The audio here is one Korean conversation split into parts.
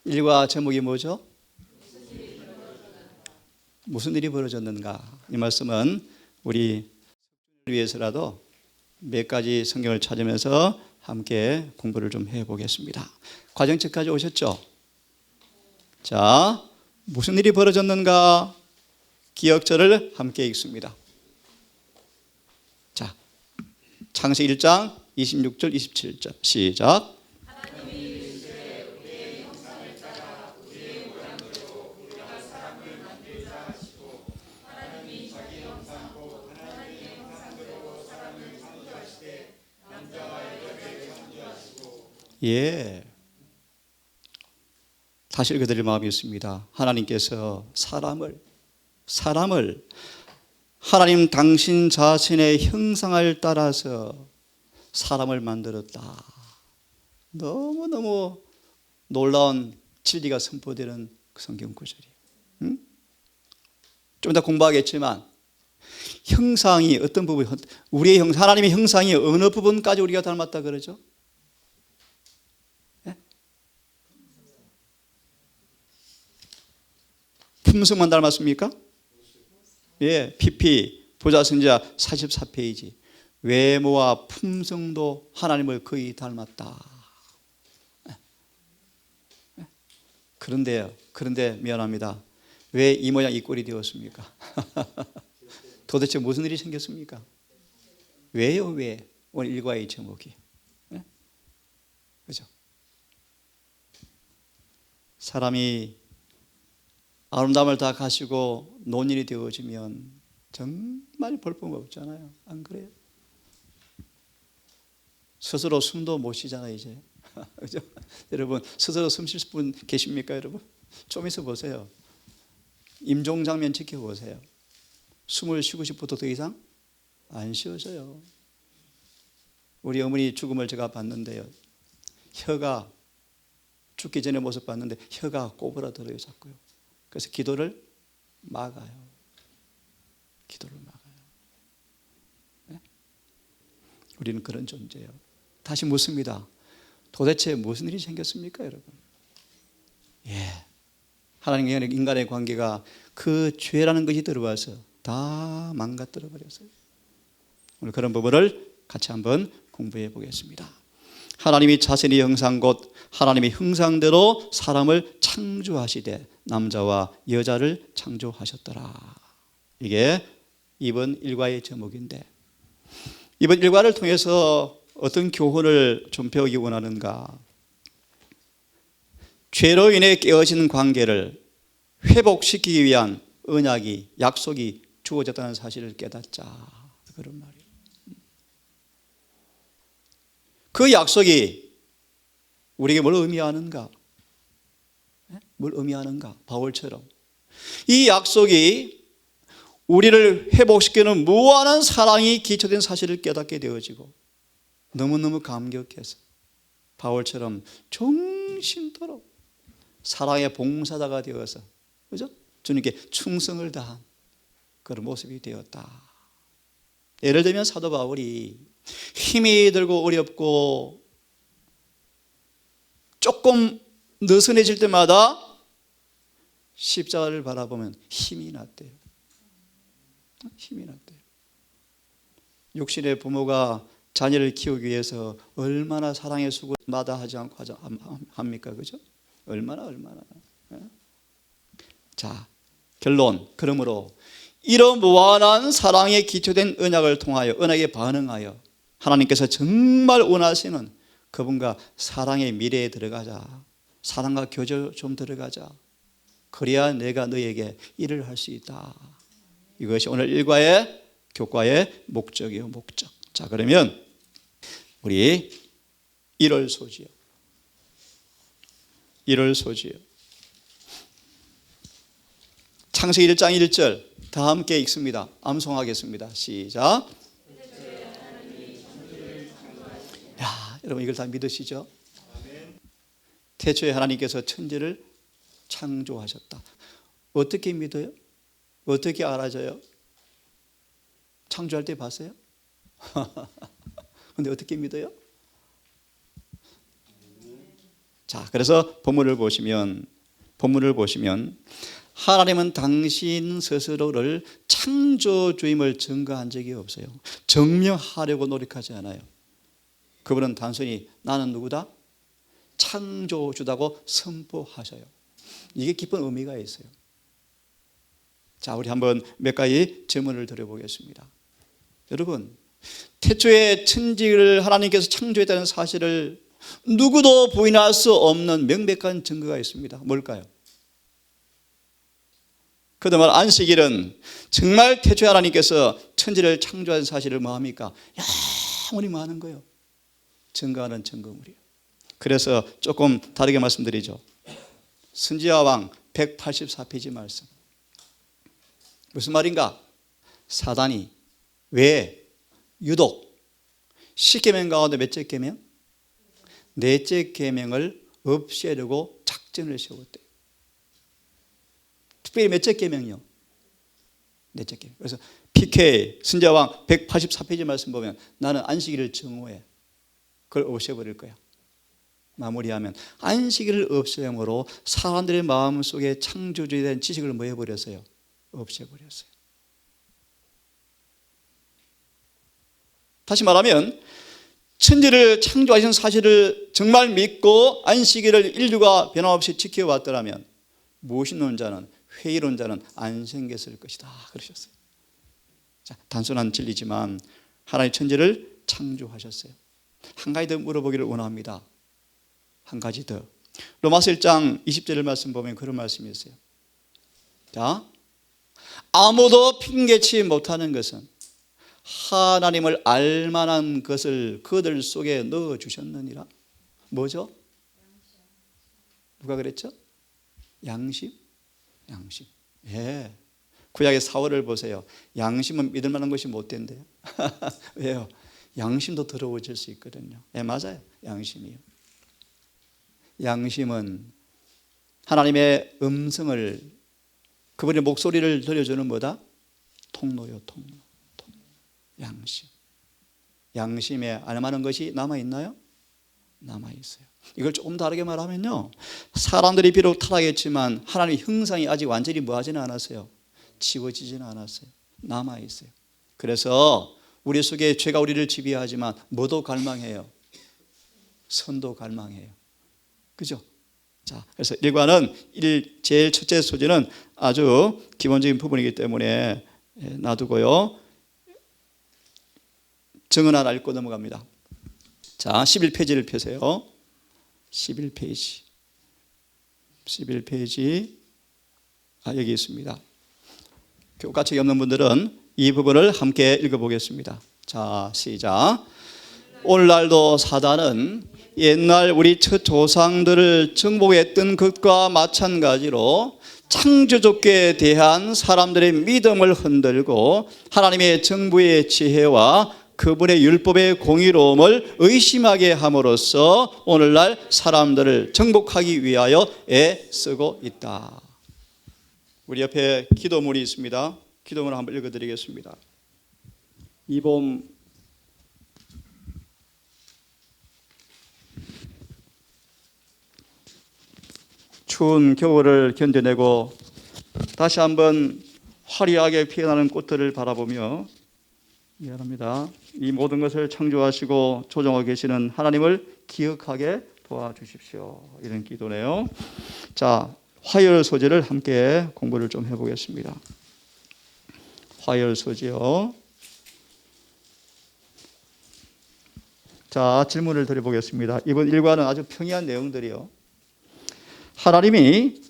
일과 제목이 뭐죠? 무슨 일이 벌어졌는가? 이 말씀은 우리 위해서라도 몇 가지 성경을 찾으면서 함께 공부를 좀 해보겠습니다. 과정책까지 오셨죠? 자, 무슨 일이 벌어졌는가? 기억절을 함께 읽습니다. 자, 창세기 1장 26절 27절 시작. 예. 다시 읽어드릴 마음이 있습니다. 하나님께서 사람을 하나님 당신 자신의 형상을 따라서 사람을 만들었다. 너무너무 놀라운 진리가 선포되는 그 성경 구절이에요. 응? 좀 이따 공부하겠지만 형상이 어떤 부분, 우리의 하나님의 형상이 어느 부분까지 우리가 닮았다 그러죠? 품성만 닮았습니까? 예, PP 보좌선지자 44페이지. 외모와 품성도 하나님을 거의 닮았다. 그런데 미안합니다. 왜 이 모양 이 꼴이 되었습니까? 도대체 무슨 일이 생겼습니까? 왜요, 왜? 오늘 일과의 제목이. 그죠? 사람이 아름다움을 다 가지고 논인이 되어지면 정말 볼품없잖아요. 안 그래요? 스스로 숨도 못 쉬잖아요, 이제. 그죠? 여러분, 스스로 숨 쉴 분 계십니까, 여러분? 좀 있어 보세요. 임종 장면 지켜보세요. 숨을 쉬고 싶어도 더 이상 안 쉬어져요. 우리 어머니 죽음을 제가 봤는데요. 혀가 죽기 전에 모습 봤는데 혀가 꼬부라들어요, 자꾸요. 그래서 기도를 막아요. 네? 우리는 그런 존재예요. 다시 묻습니다. 도대체 무슨 일이 생겼습니까, 여러분? 예, 하나님과 인간의 관계가 그 죄라는 것이 들어와서 다 망가뜨려 버렸어요. 오늘 그런 부분을 같이 한번 공부해 보겠습니다. 하나님이 자신의 형상 곧 하나님의 형상대로 사람을 창조하시되 남자와 여자를 창조하셨더라. 이게 이번 일과의 제목인데, 이번 일과를 통해서 어떤 교훈을 좀 배우기 원하는가? 죄로 인해 깨어진 관계를 회복시키기 위한 언약이, 약속이 주어졌다는 사실을 깨닫자. 그런 말이에요. 그 약속이 우리에게 뭘 의미하는가? 뭘 의미하는가? 바울처럼 이 약속이 우리를 회복시키는 무한한 사랑이 기초된 사실을 깨닫게 되어지고 너무너무 감격해서 바울처럼 정신토록 사랑의 봉사자가 되어서, 그죠? 주님께 충성을 다한 그런 모습이 되었다. 예를 들면 사도 바울이 힘이 들고 어렵고 조금 느슨해질 때마다 십자가를 바라보면 힘이 났대요. 힘이 났대요. 육신의 부모가 자녀를 키우기 위해서 얼마나 사랑의 수고를 마다하지 않고 합니까? 그죠? 얼마나. 자, 결론. 그러므로 이런 무한한 사랑에 기초된 언약을 통하여, 언약에 반응하여 하나님께서 정말 원하시는 그분과 사랑의 미래에 들어가자. 사랑과 교제 좀 들어가자. 그래야 내가 너에게 일을 할 수 있다. 이것이 오늘 일과의 교과의 목적이에요, 목적. 자, 그러면 우리 1월 소지요. 1월 소지요. 창세기 1장 1절 다 함께 읽습니다. 암송하겠습니다. 시작. 야, 여러분 이걸 다 믿으시죠? 태초에 하나님께서 천지를 창조하셨다. 어떻게 믿어요? 어떻게 알아져요? 창조할 때 봤어요? 근데 어떻게 믿어요? 자, 그래서 본문을 보시면 하나님은 당신 스스로를 창조주임을 증거한 적이 없어요. 증명하려고 노력하지 않아요. 그분은 단순히 나는 누구다? 창조주다고 선포하셔요. 이게 깊은 의미가 있어요. 자, 우리 한번 몇 가지 질문을 드려보겠습니다. 여러분, 태초에 천지를 하나님께서 창조했다는 사실을 누구도 부인할 수 없는 명백한 증거가 있습니다. 뭘까요? 그동안 안식일은 정말 태초에 하나님께서 천지를 창조한 사실을 뭐합니까? 영원히 많은 거예요. 증거하는 증거물이에요. 그래서 조금 다르게 말씀드리죠. 선지자왕 184페이지 말씀. 무슨 말인가? 사단이 왜 유독 10계명 가운데 몇째 계명? 넷째 계명을 없애려고 작전을 세웠대요. 특별히 몇째 계명이요? 넷째 계명. 그래서 PK 선지자왕 184페이지 말씀 보면 나는 안식일을 증오해. 그걸 없애버릴 거야. 마무리하면 안식일을 없애므로 사람들의 마음속에 창조주에 대한 지식을 뭐 해버렸어요? 없애버렸어요. 다시 말하면 천지를 창조하신 사실을 정말 믿고 안식일을 인류가 변함없이 지켜왔더라면 무신론자는 회의론자는 안 생겼을 것이다 그러셨어요. 자, 단순한 진리지만 하나님 천지를 창조하셨어요. 한 가지 더 물어보기를 원합니다. 한 가지 더. 로마서 1장 20절 말씀 보면 그런 말씀이 있어요. 자, 아무도 핑계치 못하는 것은 하나님을 알만한 것을 그들 속에 넣어주셨느니라. 뭐죠? 누가 그랬죠? 양심? 양심. 예. 구약의 사울을 보세요. 양심은 믿을 만한 것이 못 된대요. 왜요? 양심도 더러워질 수 있거든요. 예, 맞아요. 양심이요. 양심은 하나님의 음성을, 그분의 목소리를 들려주는 뭐다? 통로요, 통로. 양심. 양심에 알만한 것이 남아있나요? 남아있어요. 이걸 조금 다르게 말하면요, 사람들이 비록 타락했지만 하나님의 형상이 아직 완전히 뭐하지는 않았어요? 지워지지는 않았어요. 남아있어요. 그래서 우리 속에 죄가 우리를 지배하지만 뭐도 갈망해요? 선도 갈망해요. 그죠? 자, 그래서 일과는 제일 첫째 소재는 아주 기본적인 부분이기 때문에 놔두고요, 정은 하나 읽고 넘어갑니다. 자, 11페이지를 펴세요. 11페이지. 여기 있습니다. 교과책이 없는 분들은 이 부분을 함께 읽어보겠습니다. 자, 시작. 오늘날도 사단은 옛날 우리 첫 조상들을 정복했던 것과 마찬가지로 창조주께 대한 사람들의 믿음을 흔들고 하나님의 정부의 지혜와 그분의 율법의 공의로움을 의심하게 함으로써 오늘날 사람들을 정복하기 위하여 애쓰고 있다. 우리 옆에 기도문이 있습니다. 기도문을 한번 읽어드리겠습니다. 이 봄 추운 겨울을 견뎌내고 다시 한번 화려하게 피어나는 꽃들을 바라보며 미안합니다. 이 모든 것을 창조하시고 조정하고 계시는 하나님을 기억하게 도와주십시오. 이런 기도네요. 자, 화열 소재를 함께 공부를 좀 해보겠습니다. 화열 소재요. 자, 질문을 드려보겠습니다. 이번 일과는 아주 평이한 내용들이요. 하나님이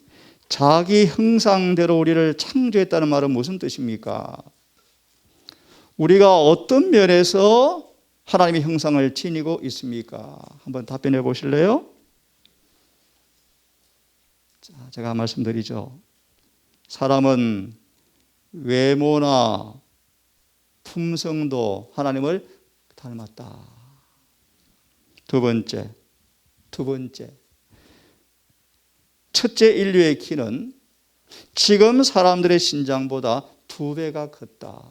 자기 형상대로 우리를 창조했다는 말은 무슨 뜻입니까? 우리가 어떤 면에서 하나님의 형상을 지니고 있습니까? 한번 답변해 보실래요? 자, 제가 말씀드리죠. 사람은 외모나 품성도 하나님을 닮았다. 두 번째. 첫째 인류의 키는 지금 사람들의 신장보다 2배가 컸다.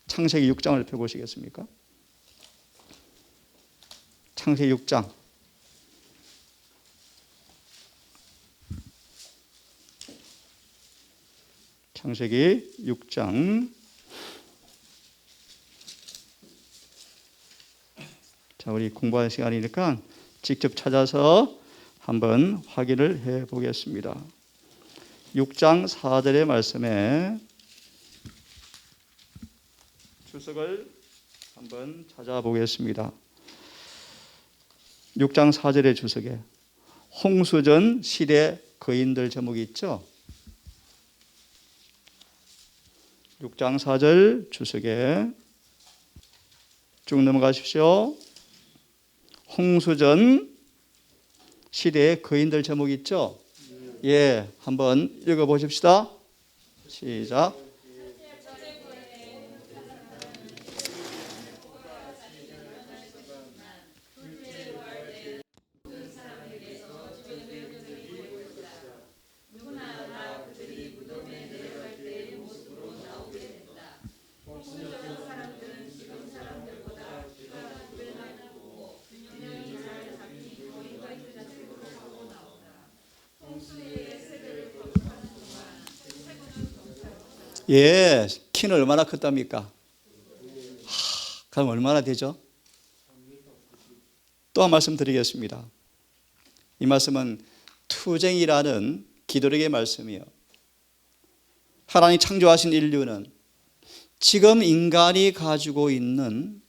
창세기 6장을 펴보시겠습니까? 창세기 6장. 창세기 6장. 자, 우리 공부할 시간이니까 직접 찾아서 한번 확인을 해 보겠습니다. 6장 4절의 말씀에 주석을 한번 찾아보겠습니다. 6장 4절의 주석에 홍수전 시대 거인들 제목이 있죠. 6장 4절 주석에 쭉 넘어가십시오. 홍수전 시대의 거인들 제목이 있죠. 예, 한번 읽어보십시다. 시작. 예, 키는 얼마나 컸답니까? 그럼 얼마나 되죠? 또 한 말씀 드리겠습니다. 이 말씀은 투쟁이라는 기도력의 말씀이요. 하나님 창조하신 인류는 지금 인간이 가지고 있는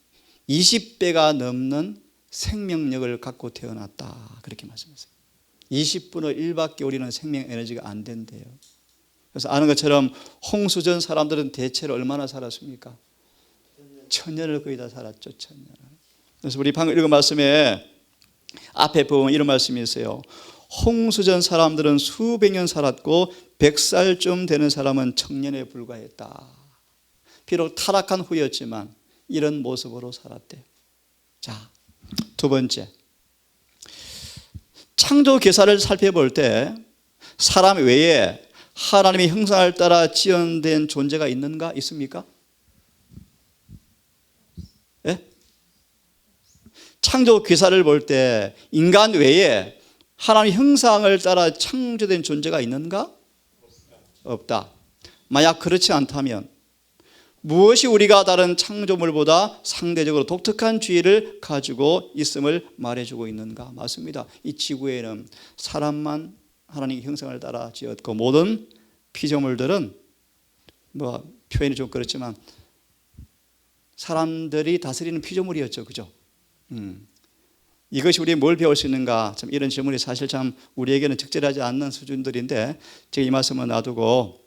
20배가 넘는 생명력을 갖고 태어났다. 그렇게 말씀하세요. 20분의 1밖에 우리는 생명 에너지가 안 된대요. 그래서 아는 것처럼 홍수전 사람들은 대체로 얼마나 살았습니까? 1000년을 거의 다 살았죠. 1000년. 그래서 우리 방금 읽은 말씀에 앞에 보면 이런 말씀이 있어요. 홍수전 사람들은 수백 년 살았고 100살쯤 되는 사람은 청년에 불과했다. 비록 타락한 후였지만 이런 모습으로 살았대요. 자, 두 번째, 창조 계사를 살펴볼 때 사람 외에 하나님의 형상을 따라 지연된 존재가 있는가? 있습니까? 예? 창조 기사를 볼 때 인간 외에 하나님의 형상을 따라 창조된 존재가 있는가? 없다. 만약 그렇지 않다면 무엇이 우리가 다른 창조물보다 상대적으로 독특한 지위를 가지고 있음을 말해주고 있는가? 맞습니다. 이 지구에는 사람만 하나님의 형상을 따라 지었고 모든 피조물들은 표현이 좀 그렇지만 사람들이 다스리는 피조물이었죠. 그죠? 이것이 우리에 뭘 배울 수 있는가? 참 이런 질문이 사실 참 우리에게는 적절하지 않는 수준들인데 제가 이 말씀은 놔두고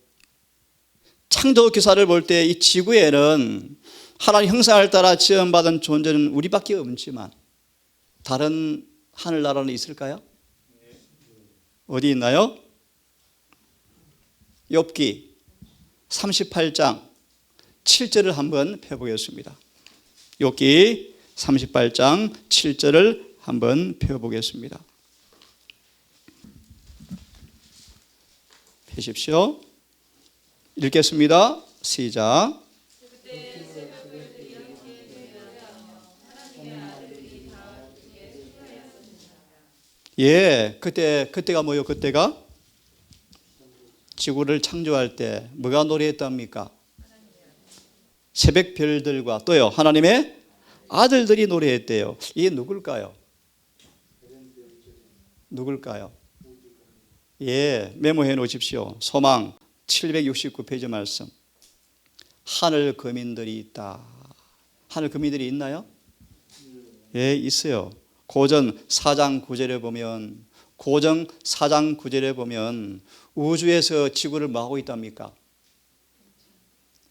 창조 기사를 볼 때 이 지구에는 하나님 형상을 따라 지음받은 존재는 우리밖에 없지만 다른 하늘나라는 있을까요? 어디 있나요? 욥기 38장 7절을 한번 펴보겠습니다. 욥기 38장 7절을 한번 펴보겠습니다. 펴십시오. 읽겠습니다. 시작. 예, 그때가 뭐요? 그때가 지구를 창조할 때 뭐가 노래했답니까? 새벽 별들과 또요 하나님의 아들들이 노래했대요. 이게 누굴까요? 누굴까요? 예, 메모해 놓으십시오. 소망 769페이지 말씀. 하늘 거민들이 있다. 하늘 거민들이 있나요? 예, 있어요. 고전 4장 9절에 보면 우주에서 지구를 뭐하고 있답니까?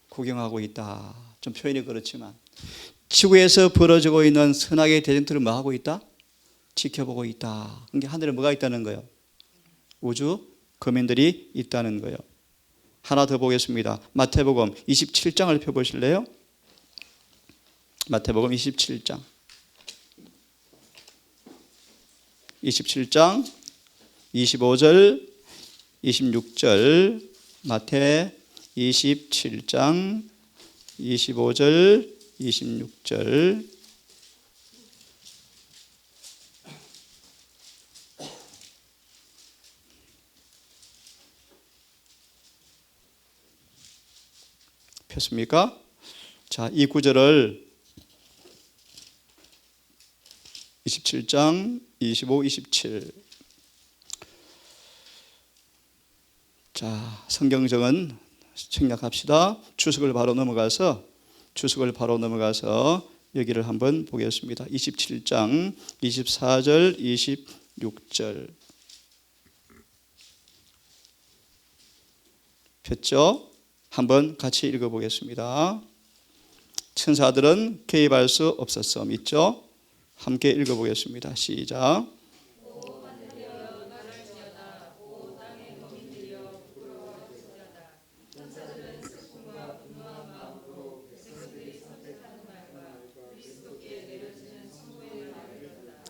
구경하고 있다. 좀 표현이 그렇지만 지구에서 벌어지고 있는 선악의 대전투를 뭐하고 있다? 지켜보고 있다. 그러니까 하늘에 뭐가 있다는 거예요? 우주 거민들이 있다는 거예요. 하나 더 보겠습니다. 마태복음 27장을 펴보실래요? 마태복음 27장 25절 26절 마태 27장 25절 26절 폈습니까? 자, 이 구절을 27장 25, 27. 자, 성경정은 생략합시다. 주석을 바로 넘어가서 여기를 한번 보겠습니다. 27장 24절 26절 폈죠? 한번 같이 읽어보겠습니다. 천사들은 개입할 수 없었어. 믿죠? 함께 읽어보겠습니다. 시작.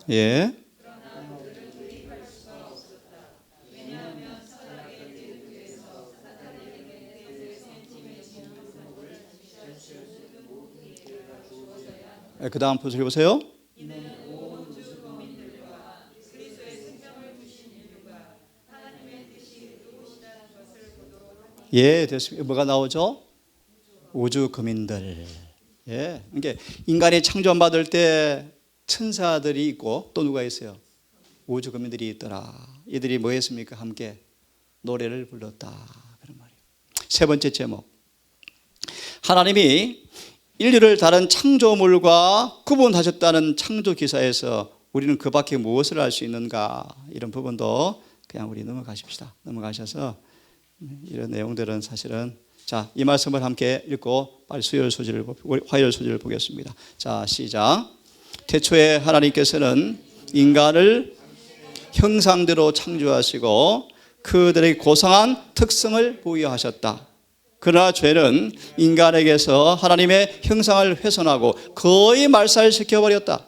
예. 그 다음 포즈를 보세요. 예, 됐습니다. 뭐가 나오죠? 우주 거민들. 예, 그러니까 인간이 창조받을 때 천사들이 있고 또 누가 있어요? 우주 거민들이 있더라. 이들이 뭐 했습니까? 함께 노래를 불렀다. 그런 말이에요. 세 번째 제목. 하나님이 인류를 다른 창조물과 구분하셨다는 창조 기사에서 우리는 그 밖에 무엇을 알 수 있는가? 이런 부분도 그냥 우리 넘어가셔서 이런 내용들은 사실은 자, 이 말씀을 함께 읽고 빨리 화열 소지를 보겠습니다. 자, 시작. 태초에 하나님께서는 인간을 형상대로 창조하시고 그들에게 고상한 특성을 부여하셨다. 그러나 죄는 인간에게서 하나님의 형상을 훼손하고 거의 말살시켜버렸다.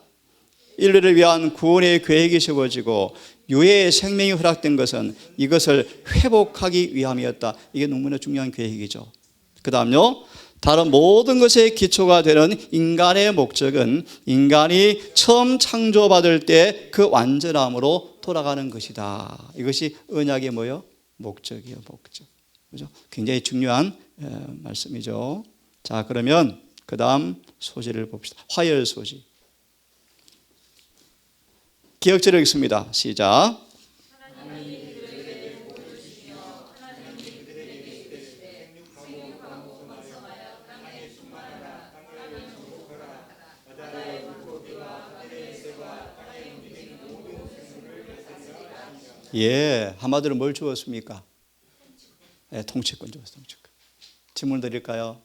인류를 위한 구원의 계획이 세워지고 유해의 생명이 허락된 것은 이것을 회복하기 위함이었다. 이게 너무나 중요한 계획이죠. 그 다음요. 다른 모든 것의 기초가 되는 인간의 목적은 인간이 처음 창조받을 때 그 완전함으로 돌아가는 것이다. 이것이 언약의 뭐요? 목적이요, 목적. 그죠? 굉장히 중요한 말씀이죠. 자, 그러면 그 다음 소지를 봅시다. 화열 소지. 기억절을 읽습니다. 시작. 예, 한마디로 뭘 주었습니까? 예, 통치권 주었어요. 통치권. 질문 드릴까요?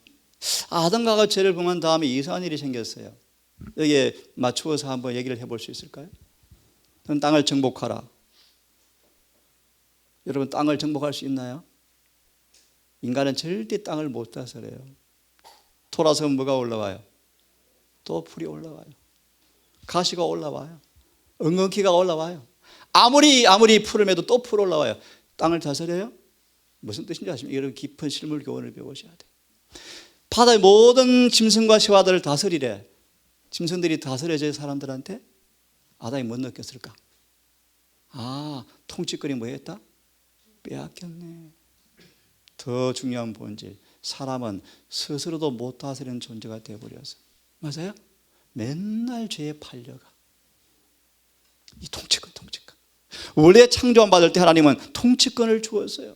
아담과 죄를 범한 다음에 이상한 일이 생겼어요. 여기에 맞추어서 한번 얘기를 해볼 수 있을까요? 넌 땅을 정복하라. 여러분, 땅을 정복할 수 있나요? 인간은 절대 땅을 못 다스려요. 돌아서면 뭐가 올라와요? 또 풀이 올라와요. 가시가 올라와요. 엉겅퀴가 올라와요. 아무리 풀을 매도 또 풀 올라와요. 땅을 다스려요? 무슨 뜻인지 아십니까? 여러분, 깊은 실물 교훈을 배우셔야 돼요. 바다의 모든 짐승과 새와들을 다스리래. 짐승들이 다스려져야 사람들한테 아담이 못 느꼈을까? 아, 통치권이 뭐 했다? 빼앗겼네. 더 중요한 본질, 사람은 스스로도 못 다스리는 존재가 되어버려서. 맞아요? 맨날 죄에 팔려가. 이 통치권. 원래 창조함 받을 때 하나님은 통치권을 주었어요.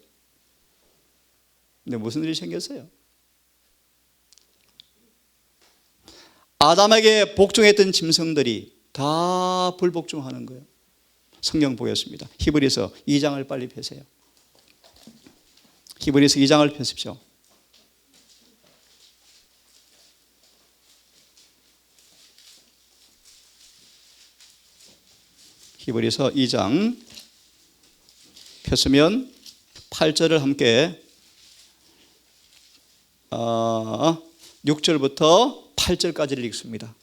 근데 무슨 일이 생겼어요? 아담에게 복종했던 짐승들이 다 불복종하는 거예요. 성경 보겠습니다. 히브리서 2장을 빨리 펴세요. 히브리서 2장을 펴십시오. 히브리서 2장 폈으면 8절을 함께 6절부터 8절까지를 읽습니다.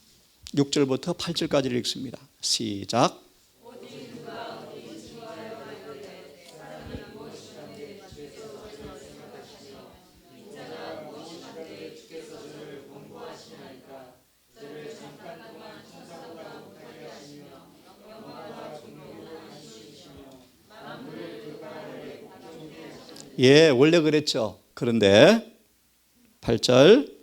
6절부터 8절까지를 읽습니다. 시작. 예, 원래 그랬죠. 그런데 8절.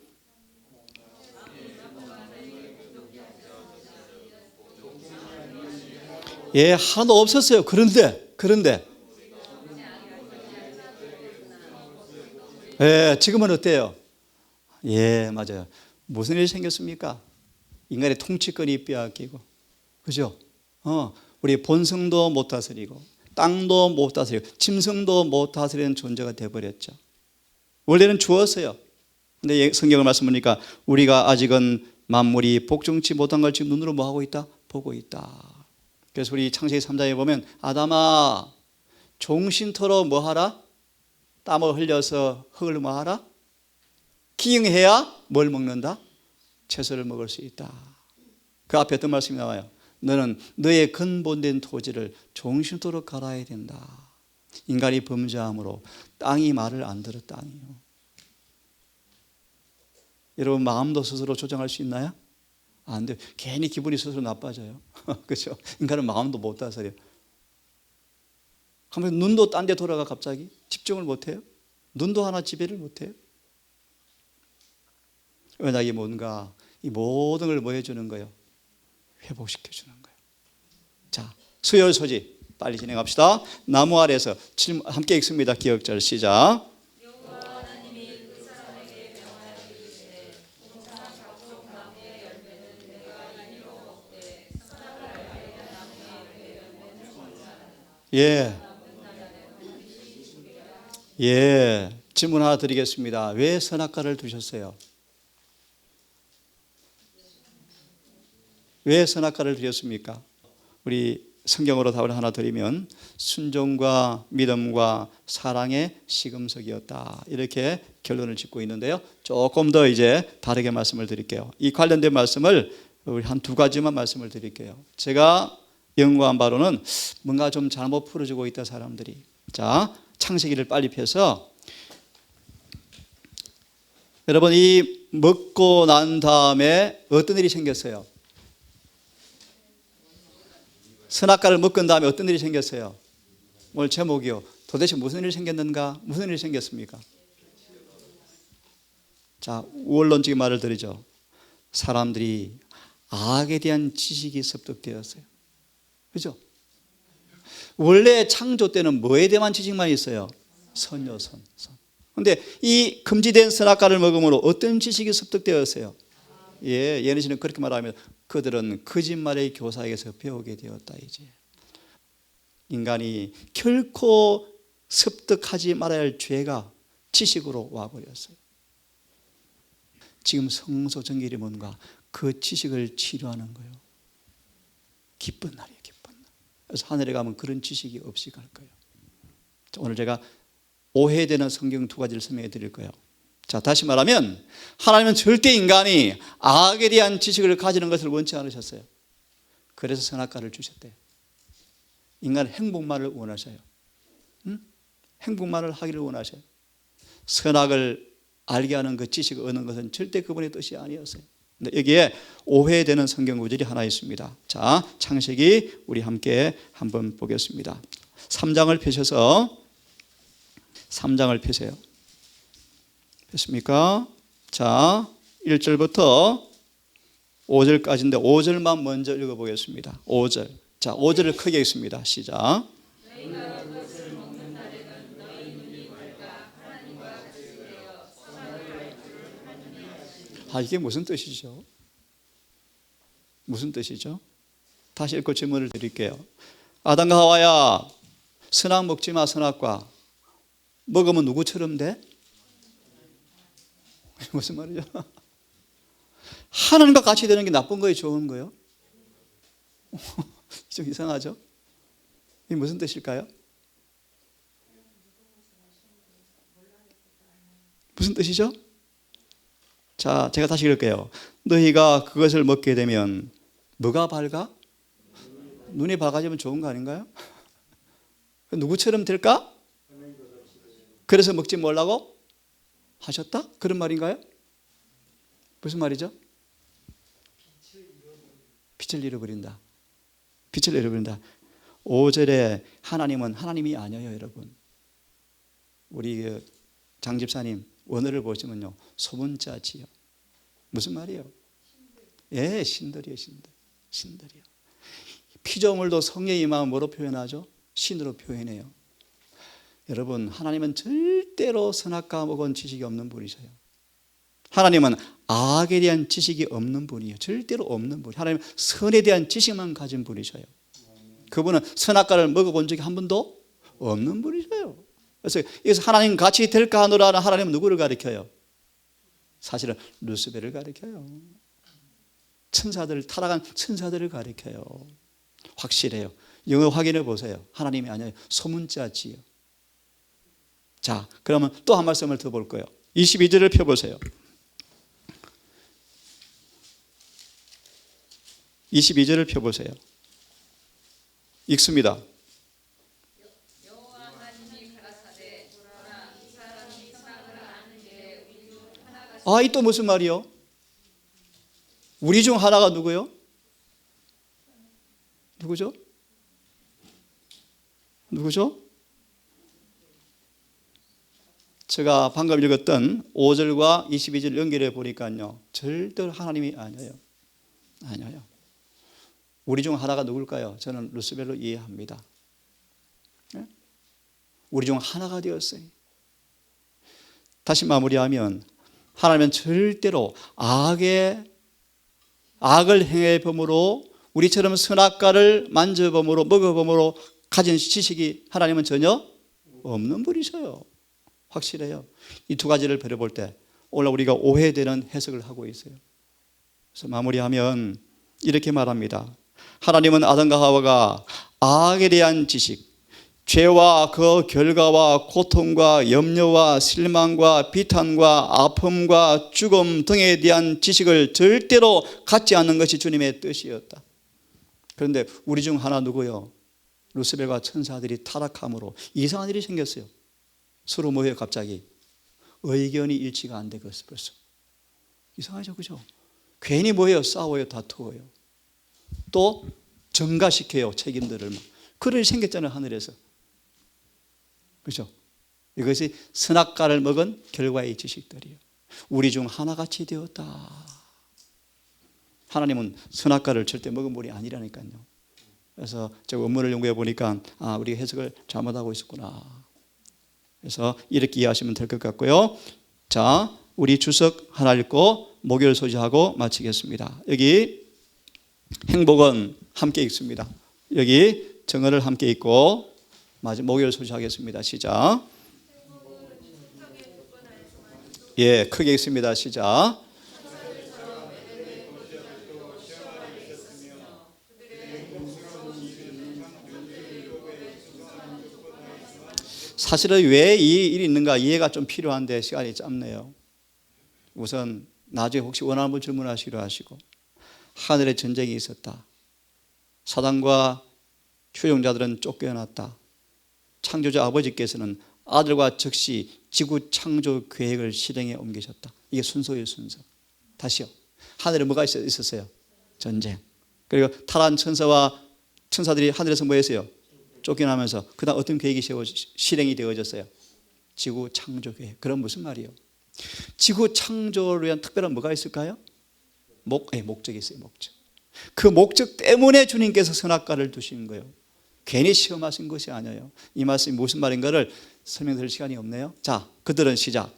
예, 하나도 없었어요. 그런데 예, 지금은 어때요? 예, 맞아요. 무슨 일이 생겼습니까? 인간의 통치권이 빼앗기고, 그죠? 우리 본성도 못 다스리고, 땅도 못 다스리고, 짐승도 못 다스리는 존재가 되어버렸죠. 원래는 주었어요. 근데 성경을 말씀 보니까 우리가 아직은 만물이 복종치 못한 걸 지금 눈으로 뭐 하고 있다? 보고 있다. 그래서 우리 창세기 3장에 보면 아담아, 종신토로 뭐 하라? 땀을 흘려서 흙을 뭐 하라? 기응해야 뭘 먹는다? 채소를 먹을 수 있다. 그 앞에 어떤 말씀이 나와요? 너는 너의 근본된 토지를 종신토록 갈아야 된다. 인간이 범죄함으로 땅이 말을 안 들었다니요. 여러분 마음도 스스로 조정할 수 있나요? 안 돼요. 괜히 기분이 스스로 나빠져요. 그렇죠? 인간은 마음도 못 다스려. 하면 눈도 딴 데 돌아가 갑자기 집중을 못 해요. 눈도 하나 지배를 못 해요. 은하계 뭔가 이 모든 걸 뭐 해주는 거예요? 회복시켜 주는 거예요. 자, 수요 소지 빨리 진행합시다. 나무 아래에서 함께 읽습니다. 기억절 시작. 예, 질문 하나 드리겠습니다. 왜 선악과를 두셨어요? 왜 선악과를 드렸습니까? 우리 성경으로 답을 하나 드리면 순종과 믿음과 사랑의 시금석이었다. 이렇게 결론을 짓고 있는데요. 조금 더 이제 다르게 말씀을 드릴게요. 이 관련된 말씀을 우리 한 두 가지만 말씀을 드릴게요. 제가 연구한 바로는 뭔가 좀 잘못 풀어지고 있다 사람들이. 자, 창세기를 빨리 펴서 여러분 이 먹고 난 다음에 어떤 일이 생겼어요? 선악과를 먹은 다음에 어떤 일이 생겼어요? 오늘 제목이요. 도대체 무슨 일이 생겼는가? 무슨 일이 생겼습니까? 자, 원론적인 말을 드리죠. 사람들이 악에 대한 지식이 습득되었어요. 그죠? 원래 창조 때는 뭐에 대한 지식만 있어요? 선요, 선. 그런데 이 금지된 선악과를 먹음으로 어떤 지식이 습득되었어요? 예, 예언시는 그렇게 말하면 그들은 거짓말의 교사에게서 배우게 되었다. 이제 인간이 결코 습득하지 말아야 할 죄가 지식으로 와버렸어요. 지금 성소정결이 뭔가 그 지식을 치료하는 거예요. 기쁜 날이에요, 기쁜 날. 그래서 하늘에 가면 그런 지식이 없이 갈 거예요. 오늘 제가 오해되는 성경 두 가지를 설명해 드릴 거예요. 자, 다시 말하면 하나님은 절대 인간이 악에 대한 지식을 가지는 것을 원치 않으셨어요. 그래서 선악과를 주셨대요. 인간은 행복만을 원하셔요. 행복만을 하기를 원하셔요. 선악을 알게 하는 그 지식을 얻는 것은 절대 그분의 뜻이 아니었어요. 근데 여기에 오해되는 성경 구절이 하나 있습니다. 자, 창세기 우리 함께 한번 보겠습니다. 3장을 펴셔서 3장을 펴세요. 됐습니까? 자, 1절부터 5절까지인데 5절만 먼저 읽어보겠습니다. 5절. 자, 5절을 크게 읽습니다. 시작. 아, 이게 무슨 뜻이죠? 무슨 뜻이죠? 다시 읽고 질문을 드릴게요. 아담과 하와야, 선악 먹지 마, 선악과. 먹으면 누구처럼 돼? 무슨 말이죠? 하나님과 같이 되는 게 나쁜 거예요, 좋은 거예요? 좀 이상하죠? 이게 무슨 뜻일까요? 무슨 뜻이죠? 자, 제가 다시 읽을게요. 너희가 그것을 먹게 되면 뭐가 밝아? 눈이 밝아지면 좋은 거 아닌가요? 누구처럼 될까? 그래서 먹지 말라고 하셨다? 그런 말인가요? 무슨 말이죠? 빛을 잃어버린다. 빛을 잃어버린다. 5절에 하나님은 하나님이 아니에요, 여러분. 우리 장 집사님, 원어를 보시면요, 소문자지요. 무슨 말이에요? 예, 신들이요, 신들이요. 피조물도 성령의 임함을 뭐로 표현하죠? 신으로 표현해요. 여러분, 하나님은 절대로 선악과 먹은 지식이 없는 분이세요. 하나님은 악에 대한 지식이 없는 분이에요. 절대로 없는 분. 하나님은 선에 대한 지식만 가진 분이셔요. 그분은 선악과를 먹어본 적이 한 번도 없는 분이셔요. 그래서 여기서 하나님 같이 될까 하노라는 하나님은 누구를 가리켜요? 사실은 루스벨을 가리켜요. 천사들, 타락한 천사들을 가리켜요. 확실해요. 영어 확인해 보세요. 하나님이 아니에요. 소문자지요. 자, 그러면 또 한 말씀을 더 볼 거예요. 22절을 펴보세요. 22절을 펴보세요. 읽습니다. 아, 이 또 무슨 말이요? 우리 중 하나가 누구요? 누구죠? 누구죠? 제가 방금 읽었던 5절과 22절 연결해 보니까요, 절대로 하나님이 아니에요. 아니에요. 우리 중 하나가 누굴까요? 저는 루스벨로 이해합니다. 우리 중 하나가 되었어요. 다시 마무리하면 하나님은 절대로 악을 행해 범으로 우리처럼 선악과를 만져범으로 먹어범으로 가진 지식이 하나님은 전혀 없는 분이셔요. 확실해요. 이 두 가지를 배워볼 때 오늘 우리가 오해되는 해석을 하고 있어요. 그래서 마무리하면 이렇게 말합니다. 하나님은 아담과 하와가 악에 대한 지식, 죄와 그 결과와 고통과 염려와 실망과 비탄과 아픔과 죽음 등에 대한 지식을 절대로 갖지 않는 것이 주님의 뜻이었다. 그런데 우리 중 하나 누구요? 루스벨과 천사들이 타락함으로 이상한 일이 생겼어요. 서로 뭐예요? 갑자기 의견이 일치가 안 되고 벌써 이상하죠, 그죠? 괜히 뭐예요? 싸워요, 다투어요. 또 전가시켜요, 책임들을. 그런 일이 생겼잖아요, 하늘에서. 그죠? 이것이 선악과를 먹은 결과의 지식들이에요. 우리 중 하나같이 되었다. 하나님은 선악과를 절대 먹은 분이 아니라니까요. 그래서 제가 원문을 연구해 보니까 우리가 해석을 잘못하고 있었구나. 그래서 이렇게 이해하시면 될 것 같고요. 자, 우리 주석 하나 읽고 목요일 소지하고 마치겠습니다. 여기 행복은 함께 읽습니다. 여기 정어를 함께 읽고 목요일 소지하겠습니다. 시작. 예, 크게 읽습니다. 시작. 사실은 왜 이 일이 있는가 이해가 좀 필요한데 시간이 짧네요. 우선 나중에 혹시 원하는 분 질문하시기로 하시고, 하늘에 전쟁이 있었다. 사단과 추종자들은 쫓겨났다. 창조주 아버지께서는 아들과 즉시 지구 창조 계획을 실행에 옮기셨다. 이게 순서예요, 순서. 다시요. 하늘에 뭐가 있었어요? 전쟁. 그리고 타락한 천사들이 하늘에서 뭐 했어요? 쫓겨나면서 그 다음 어떤 계획이 실행이 되어졌어요? 지구 창조 계획. 그럼 무슨 말이에요? 지구 창조를 위한 특별한 뭐가 있을까요? 목적이 있어요. 목적. 그 목적 때문에 주님께서 선악과를 두신 거예요. 괜히 시험하신 것이 아니에요. 이 말씀이 무슨 말인가를 설명드릴 시간이 없네요. 자, 그들은 시작.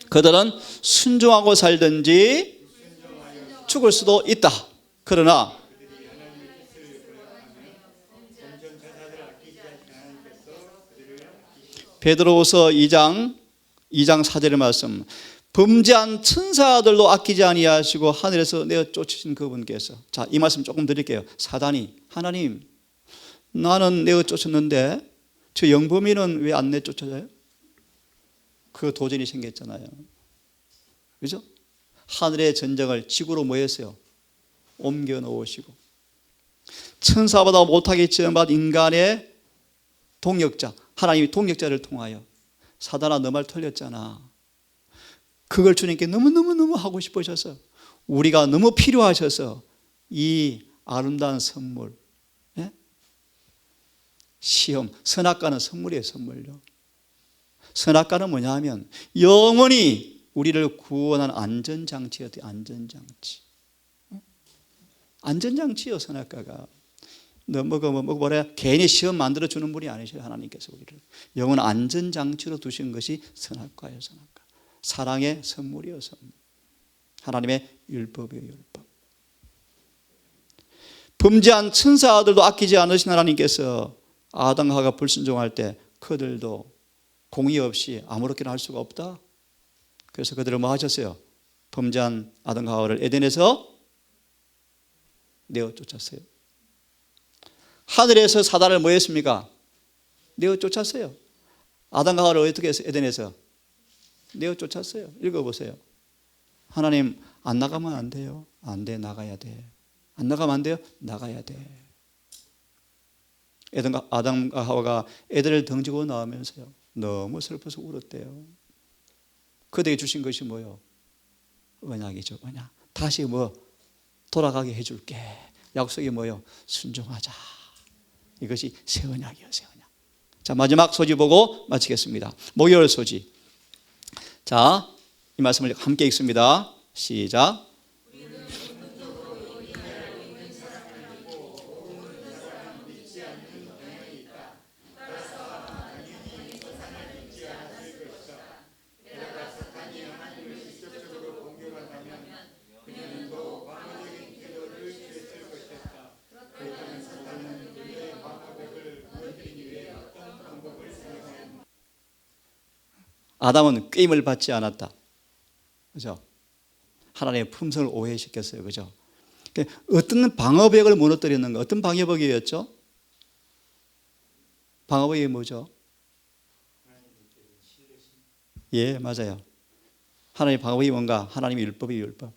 그들은 순종하고 살든지 죽을 수도 있다. 그러나 베드로후서 2장 4절의 말씀, 범죄한 천사들도 아끼지 아니하시고 하늘에서 내어 쫓으신 그분께서. 자, 이 말씀 조금 드릴게요. 사단이 하나님, 나는 내어 쫓았는데 저 영범이는 왜 안 내쫓아져요? 그 도전이 생겼잖아요. 그죠? 하늘의 전쟁을 지구로 뭐 했어요? 옮겨 놓으시고, 천사보다 못하게 지음받은 인간의 동력자, 하나님이 동력자를 통하여 사단아 너 말 틀렸잖아. 그걸 주님께 너무너무 하고 싶으셔서, 우리가 너무 필요하셔서 이 아름다운 선물, 시험, 선악과는 선물이에요, 선물요. 선악과는 뭐냐 하면 영원히 우리를 구원한 안전장치예요. 안전장치. 안전장치요, 선악과가. 너 뭐래 괜히 시험 만들어 주는 분이 아니셔요. 하나님께서 우리를 영원 안전장치로 두신 것이 선악과예요. 선악과. 사랑의 선물이요, 선물. 하나님의 율법이요, 율법. 범죄한 천사 아들도 아끼지 않으신 하나님께서 아담과 하와가 불순종할 때 그들도 공의 없이 아무렇게나 할 수가 없다. 그래서 그들을 뭐 하셨어요? 범죄한 아담과 하와를 에덴에서 내어 쫓았어요. 하늘에서 사단을 뭐 했습니까? 내어 쫓았어요. 아담과 하와를 어떻게 했어요? 에덴에서 내어 쫓았어요. 읽어보세요. 하나님 안 나가면 안 돼요. 안 돼, 나가야 돼. 안 나가면 안 돼요? 나가야 돼. 아담과 하와가 에덴을 던지고 나오면서요, 너무 슬퍼서 울었대요. 그들에게 주신 것이 뭐요? 언약이죠, 언약. 다시 돌아가게 해줄게. 약속이 뭐요? 순종하자. 이것이 새 언약이에요, 새 언약. 자, 마지막 소지 보고 마치겠습니다. 목요일 소지. 자, 이 말씀을 함께 읽습니다. 시작. 아담은 꾀임을 받지 않았다. 그죠? 하나님의 품성을 오해시켰어요. 그죠? 어떤 방어벽을 무너뜨렸는가? 어떤 방어벽이었죠? 방어벽이 뭐죠? 예, 맞아요. 하나님의 방어벽이 뭔가? 하나님의 율법이 율법.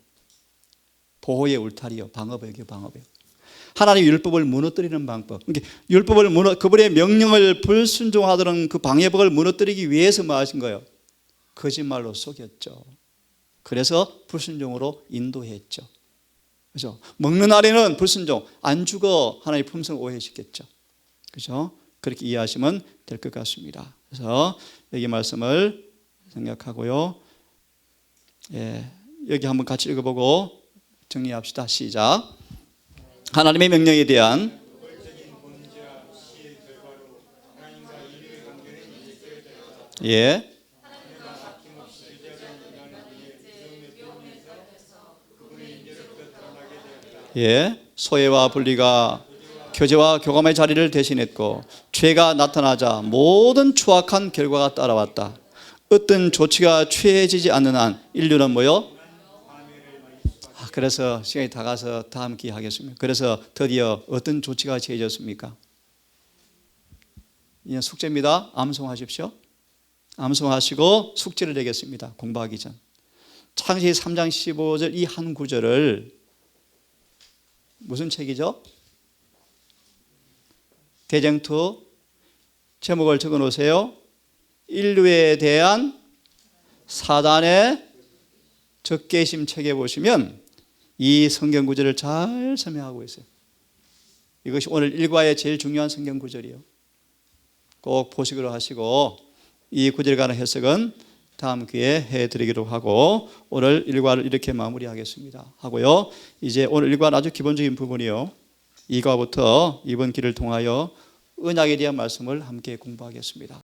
보호의 울타리요. 방어벽이요, 방어벽. 하나님의 율법을 무너뜨리는 방법. 그러니까 그분의 명령을 불순종하던 그 방해벽을 무너뜨리기 위해서 뭐 하신 거예요? 거짓말로 속였죠. 그래서 불순종으로 인도했죠. 그죠? 먹는 날에는 불순종, 안 죽어 하나님의 품성을 오해시켰죠. 그죠? 그렇게 이해하시면 될 것 같습니다. 그래서 여기 말씀을 생각하고요. 예, 여기 한번 같이 읽어보고 정리합시다. 시작. 하나님의 명령에 대한 예. 예, 소외와 분리가 교제와 교감의 자리를 대신했고 죄가 나타나자 모든 추악한 결과가 따라왔다. 어떤 조치가 취해지지 않는 한 인류는 뭐요? 그래서 시간이 다 가서 다음 기회 하겠습니다. 그래서 드디어 어떤 조치가 취해졌습니까? 이제 숙제입니다. 암송하십시오. 암송하시고 숙제를 내겠습니다. 공부하기 전. 창세기 3장 15절 이 한 구절을 무슨 책이죠? 대쟁투 제목을 적어 놓으세요. 인류에 대한 사단의 적개심 책에 보시면 이 성경 구절을 잘 설명하고 있어요. 이것이 오늘 일과의 제일 중요한 성경 구절이에요. 꼭 보시기로 하시고 이 구절에 관한 해석은 다음 기회에 해드리기로 하고 오늘 일과를 이렇게 마무리하겠습니다. 하고요. 이제 오늘 일과는 아주 기본적인 부분이요. 2과부터 이번 기를 통하여 언약에 대한 말씀을 함께 공부하겠습니다.